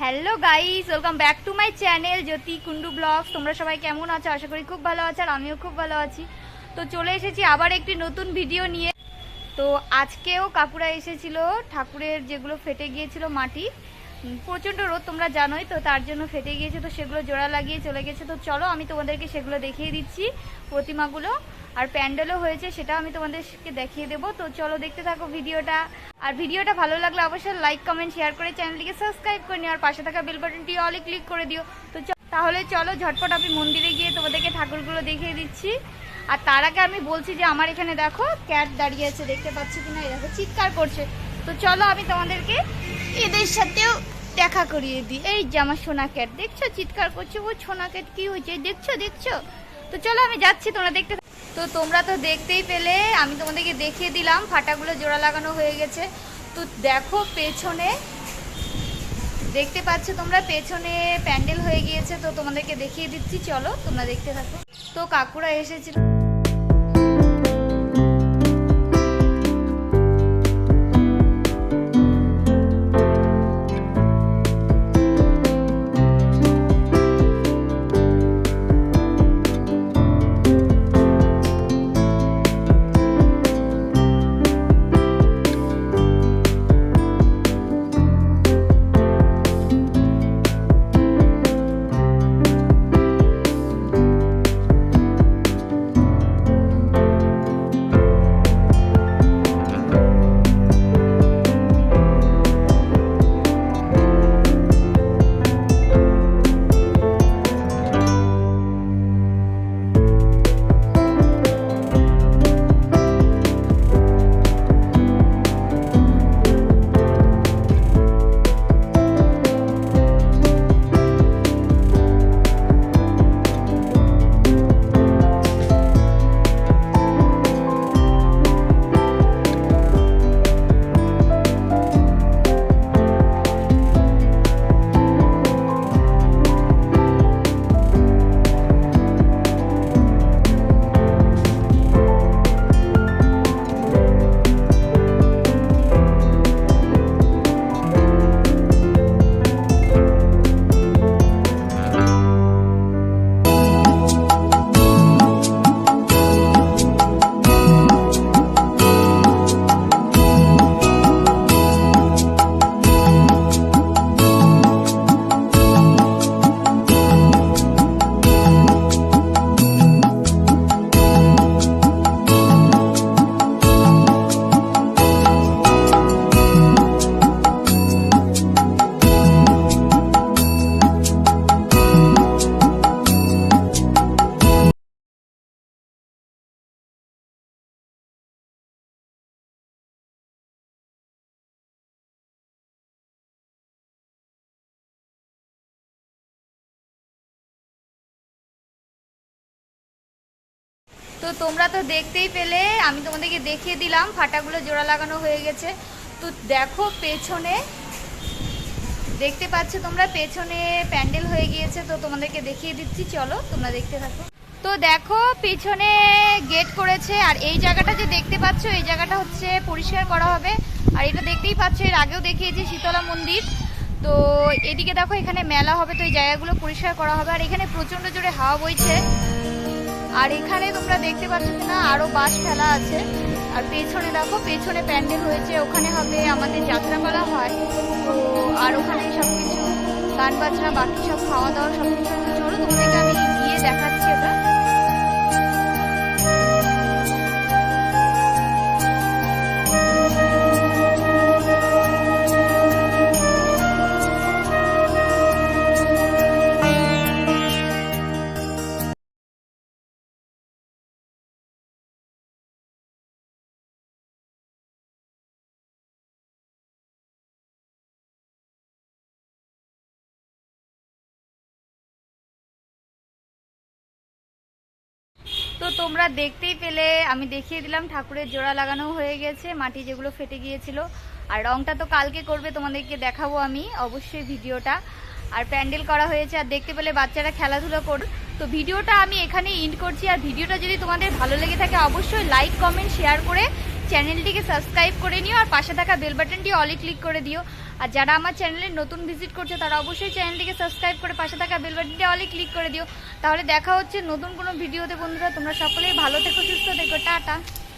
Hello guys, welcome back to my channel Jyoti Kundu blogs. তোমরা সবাই কেমন আছো? আশা করি খুব ভালো আছো, আর আমিও খুব ভালো আছি। তো চলে এসেছি আবার একটি নতুন ভিডিও নিয়ে। তো আজকেও কাকুরা এসেছিল ঠাকুরের যেগুলো ফেটে গিয়েছিল মাটি, প্রচণ্ড রোদ তোমরা জানোই, তো তার জন্য ফেটে গিয়েছে, তো সেগুলো জোড়া লাগিয়ে চলে গেছে। তো চলো আমি তোমাদেরকে সেগুলো দেখিয়ে দিচ্ছি, প্রতিমাগুলো আর প্যান্ডেলও হয়েছে, সেটাও আমি তোমাদেরকে দেখিয়ে দেবো। তো চলো দেখতে থাকো ভিডিওটা। আর ভিডিওটা ভালো লাগলে অবশ্যই লাইক কমেন্ট শেয়ার করে চ্যানেলটিকে সাবস্ক্রাইব করে নিও, আর পাশে থাকা বেল বাটনটি অলে ক্লিক করে দিও। তো তাহলে চলো ঝটপট আমি মন্দিরে গিয়ে তোমাদেরকে ঠাকুরগুলো দেখিয়ে দিচ্ছি। আর তার আগে আমি বলছি যে আমার এখানে দেখো ক্যাট দাঁড়িয়ে আছে, দেখতে পাচ্ছি কিনা, এই দেখো চিৎকার করছে। তো চলো আমি তোমাদেরকে এদের সাথেও দেখা করিয়ে দিই। এই যে আমার সোনা ক্যাট, দেখছো চিৎকার করছে, ও সোনা ক্যাট কি হয়েছে দেখছো দেখছো। তো চলো আমি যাচ্ছি, তোমরা দেখতে। তো তোমরা তো দেখতেই পেলে, আমি তোমাদেরকে দেখিয়ে দিলাম ফাটাগুলো জোড়া লাগানো হয়ে গেছে। তো দেখো পেছনে, দেখতে পাচ্ছ তোমরা, পেছনে প্যান্ডেল হয়ে গিয়েছে। তো তোমাদেরকে দেখিয়ে দিচ্ছি, চলো তোমরা দেখতে থাকো। তো কাকুরা এসেছিল। তো তোমরা তো দেখতেই পেলে, আমি তোমাদেরকে দেখিয়ে দিলাম ফাটাগুলো জোড়া লাগানো হয়ে গেছে। তো দেখো পেছনে, দেখতে পাচ্ছ তোমরা, পেছনে প্যান্ডেল হয়ে গিয়েছে। তো তোমাদেরকে দেখিয়ে দিচ্ছি, চলো তোমরা দেখতে থাকো। তো দেখো পিছনে গেট করেছে, আর এই জায়গাটা যে দেখতে পাচ্ছ, এই জায়গাটা হচ্ছে পরিষ্কার করা হবে। আর এটা দেখতেই পাচ্ছ, এর আগেও দেখিয়েছি শীতলা মন্দির। তো এদিকে দেখো এখানে মেলা হবে, তো এই জায়গাগুলো পরিষ্কার করা হবে। আর এখানে প্রচণ্ড জোরে হাওয়া বইছে। আর এখানে তোমরা দেখতে পাচ্ছ কিনা, আরো বাঁশ ফেলা আছে। আর পেছনে দেখো, পেছনে প্যান্ডেল হয়েছে, ওখানে হবে আমাদের যাত্রাপালা হয়। তো আর ওখানে সবকিছু গান বাজনা, বাকি সব খাওয়া দাওয়া সবকিছু। চলো তোমাদেরকে আমি গিয়ে দেখাচ্ছি ওটা। তো তোমরা দেখতেই পেলে, আমি দেখিয়ে দিলাম ঠাকুরের জোড়া লাগানো হয়ে গেছে, মাটি যেগুলো ফেটে গিয়েছিল। আর রংটা তো কালকে করবে, তোমাদেরকে দেখাবো আমি অবশ্যই ভিডিওটা। আর প্যান্ডেল করা হয়েছে, আর দেখতে পেলে বাচ্চারা খেলাধুলো করবে। তো ভিডিওটা আমি এখানে এন্ড করছি। আর ভিডিওটা যদি তোমাদের ভালো লেগে থাকে অবশ্যই লাইক কমেন্ট শেয়ার করে চ্যানেলটিকে সাবস্ক্রাইব করে নিও, আর পাশে থাকা বেল বাটনটি অলে ক্লিক করে দিও। আর যারা আমার চ্যানেলে নতুন ভিজিট করছে তারা অবশ্যই চ্যানেলটিকে সাবস্ক্রাইব করে পাশে থাকা বেল বাটনটা অলে ক্লিক করে দিও। তাহলে দেখা হচ্ছে নতুন কোনো ভিডিওতে বন্ধুরা। তোমরা সকলেই ভালো থেকো, সুস্থ থেকো, টাটা।